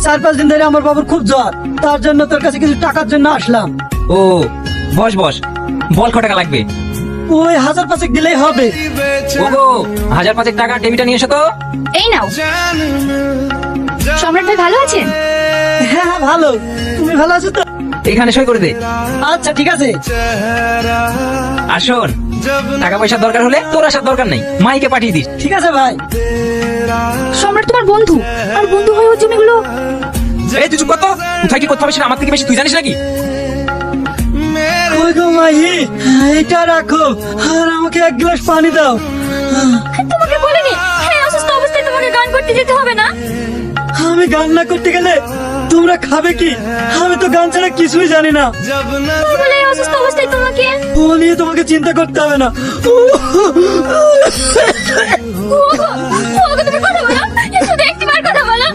4-5 দিন ধরে আমার বাবুর খুব জ্বর, তার জন্য তোর কাছে কিছু টাকার জন্য আসলাম। ও বস বস, বল ক টাকা লাগবে? ওই 1000-5 দিলেই হবে। ওগো 1000-5 টাকা ডেবিটটা নিয়ে এসো তো। এই নাও। সম্রাট ভাই ভালো আছেন? হ্যাঁ হ্যাঁ ভালো, তুমি ভালো আছো তো? এখানে সই করে দে। আচ্ছা ঠিক আছে। আর শোন, টাকা পয়সার দরকার হলে তোর আসার দরকার নেই, মাইকে পাঠিয়ে দিস। ঠিক আছে ভাই। সম্রাট তোমার বন্ধু, আর বন্ধু হয়ে ওর জমিগুলো। এই তুই চুপ কর তো, কোথায় কি করতে হবে সেটা আমার থেকে বেশি তুই জানিস নাকি? ওই গো মাহি, এটা রাখো আর আমাকে 1 গ্লাস পানি দাও। তোমাকে বলিনি এই অসুস্থ অবস্থায় তোমাকে গান করতে যেতে হবে না? আমি গান না করতে গেলে তোমরা খাবে কি? আমি তো গান ছাড়া কিছুই জানি না। তাই বলে এই অসুস্থ অবস্থায় তোমাকে? ও নিয়ে তোমাকে চিন্তা করতে হবে না। ওগো, ওগো তুমি কথা বলো, শুধু একটিবার কথা বলো।